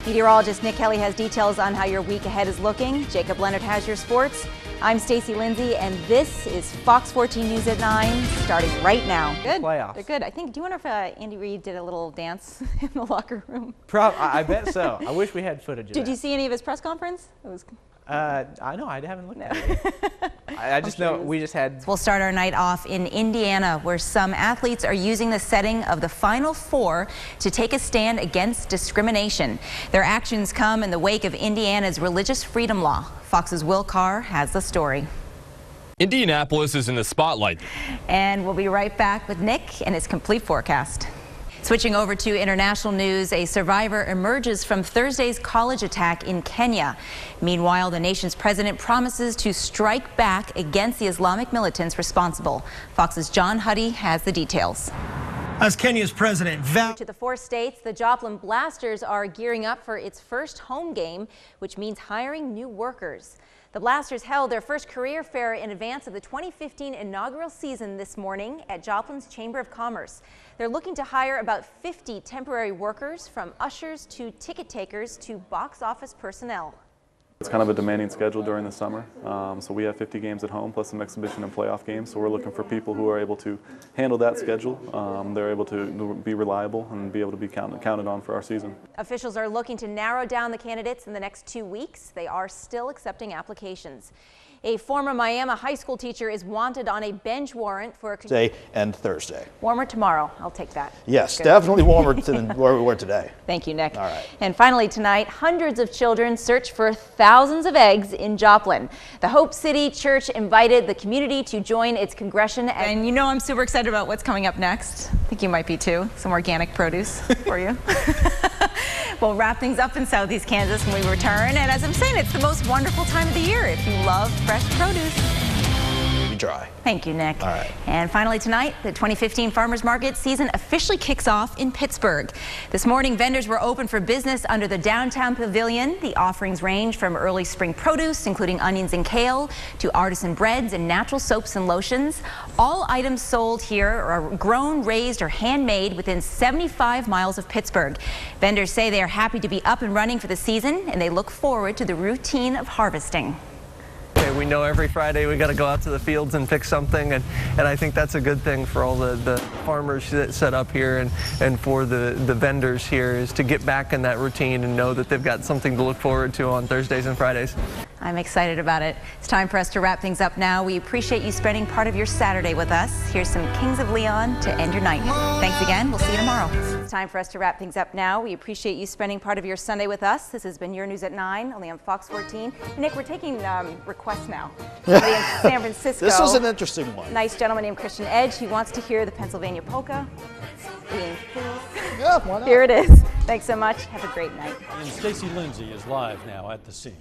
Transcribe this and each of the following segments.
Meteorologist Nick Kelly has details on how your week ahead is looking. Jacob Leonard has your sports. I'm Stacey Lindsay, and this is Fox 14 News at 9, starting right now. Good. Playoffs. They're good. Do you wonder if Andy Reid did a little dance in the locker room? I bet so. I wish we had footage of that. Did you see any of his press conference? It was... I know, I haven't looked at it. I just know we just had... We'll start our night off in Indiana, where some athletes are using the setting of the Final Four to take a stand against discrimination. Their actions come in the wake of Indiana's religious freedom law. Fox's Will Carr has the story. Indianapolis is in the spotlight. And we'll be right back with Nick and his complete forecast. Switching over to international news, a survivor emerges from Thursday's college attack in Kenya. Meanwhile, the nation's president promises to strike back against the Islamic militants responsible. Fox's John Huddy has the details. As Kenya's president vowed to the 4 states, the Joplin Blasters are gearing up for its first home game, which means hiring new workers. The Blasters held their first career fair in advance of the 2015 inaugural season this morning at Joplin's Chamber of Commerce. They're looking to hire about 50 temporary workers, from ushers to ticket takers to box office personnel. It's kind of a demanding schedule during the summer, so we have 50 games at home plus some exhibition and playoff games, so we're looking for people who are able to handle that schedule. They're able to be reliable and be able to be counted on for our season. Officials are looking to narrow down the candidates in the next 2 weeks. They are still accepting applications. A former Miami high school teacher is wanted on a bench warrant for Tuesday and Thursday. Warmer tomorrow. I'll take that. Yes, definitely warmer than where we were today. Thank you, Nick. All right. And finally tonight, hundreds of children search for thousands of eggs in Joplin. The Hope City Church invited the community to join its congregation. And you know I'm super excited about what's coming up next. I think you might be too. Some organic produce for you. We'll wrap things up in Southeast Kansas when we return. And as I'm saying, it's the most wonderful time of the year if you love fresh produce. Be dry. Thank you, Nick. All right. And finally tonight, the 2015 Farmers Market season officially kicks off in Pittsburgh. This morning, vendors were open for business under the downtown pavilion. The offerings range from early spring produce, including onions and kale, to artisan breads and natural soaps and lotions. All items sold here are grown, raised, or handmade within 75 miles of Pittsburgh. Vendors say they are happy to be up and running for the season, and they look forward to the routine of harvesting. We know every Friday we got to go out to the fields and pick something, and I think that's a good thing for all the farmers that set up here and for the vendors here, is to get back in that routine and know that they've got something to look forward to on Thursdays and Fridays. I'm excited about it. It's time for us to wrap things up now. We appreciate you spending part of your Saturday with us. Here's some Kings of Leon to end your night. Thanks again. We'll see you tomorrow. It's time for us to wrap things up now. We appreciate you spending part of your Sunday with us. This has been your News at 9, only on Fox 14. Nick, we're taking requests now. Somebody in San Francisco. This was an interesting one. Nice gentleman named Christian Edge. He wants to hear the Pennsylvania polka. Yeah, why not? Here it is. Thanks so much. Have a great night. And Stacey Lindsay is live now at the scene.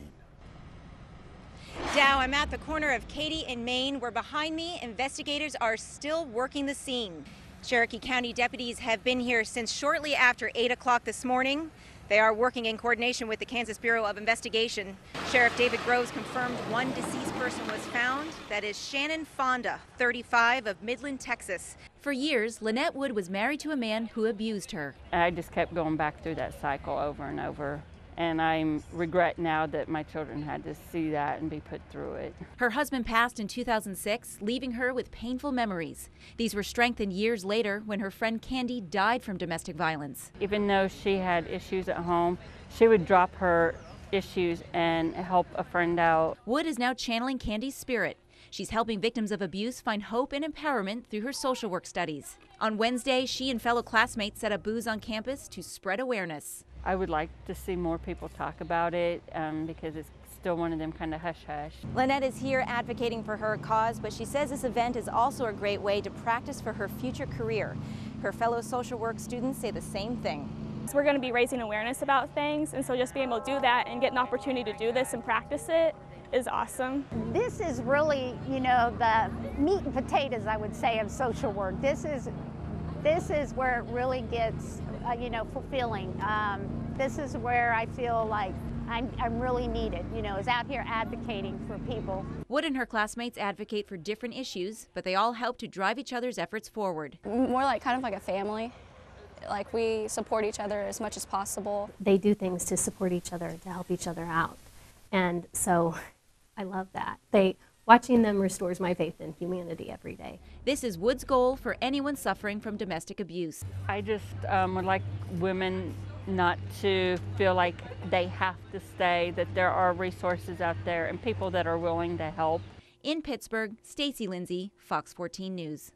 Dow, I'm at the corner of Katy and Main, where behind me, investigators are still working the scene. Cherokee County deputies have been here since shortly after 8 o'clock this morning. They are working in coordination with the Kansas Bureau of Investigation. Sheriff David Groves confirmed one deceased person was found. That is Shannon Fonda, 35, of Midland, Texas. For years, Lynette Wood was married to a man who abused her. I just kept going back through that cycle over and over. And I regret now that my children had to see that and be put through it. Her husband passed in 2006, leaving her with painful memories. These were strengthened years later when her friend Candy died from domestic violence. Even though she had issues at home, she would drop her issues and help a friend out. Wood is now channeling Candy's spirit. She's helping victims of abuse find hope and empowerment through her social work studies. On Wednesday, she and fellow classmates set up booths on campus to spread awareness. I would like to see more people talk about it because it's still one of them kind of hush-hush. Lynette is here advocating for her cause, but she says this event is also a great way to practice for her future career. Her fellow social work students say the same thing. So we're going to be raising awareness about things, and so just being able to do that and get an opportunity to do this and practice it is awesome. This is really, you know, the meat and potatoes, I would say, of social work. This is where it really gets, you know, fulfilling. This is where I feel like I'm really needed, you know, is out here advocating for people. Wood and her classmates advocate for different issues, but they all help to drive each other's efforts forward. More like kind of like a family. Like, we support each other as much as possible. They do things to support each other, to help each other out. And so I love that. Watching them restores my faith in humanity every day. This is Wood's goal for anyone suffering from domestic abuse. I just would like women not to feel like they have to stay, that there are resources out there and people that are willing to help. In Pittsburgh, Stacey Lindsay, Fox 14 News.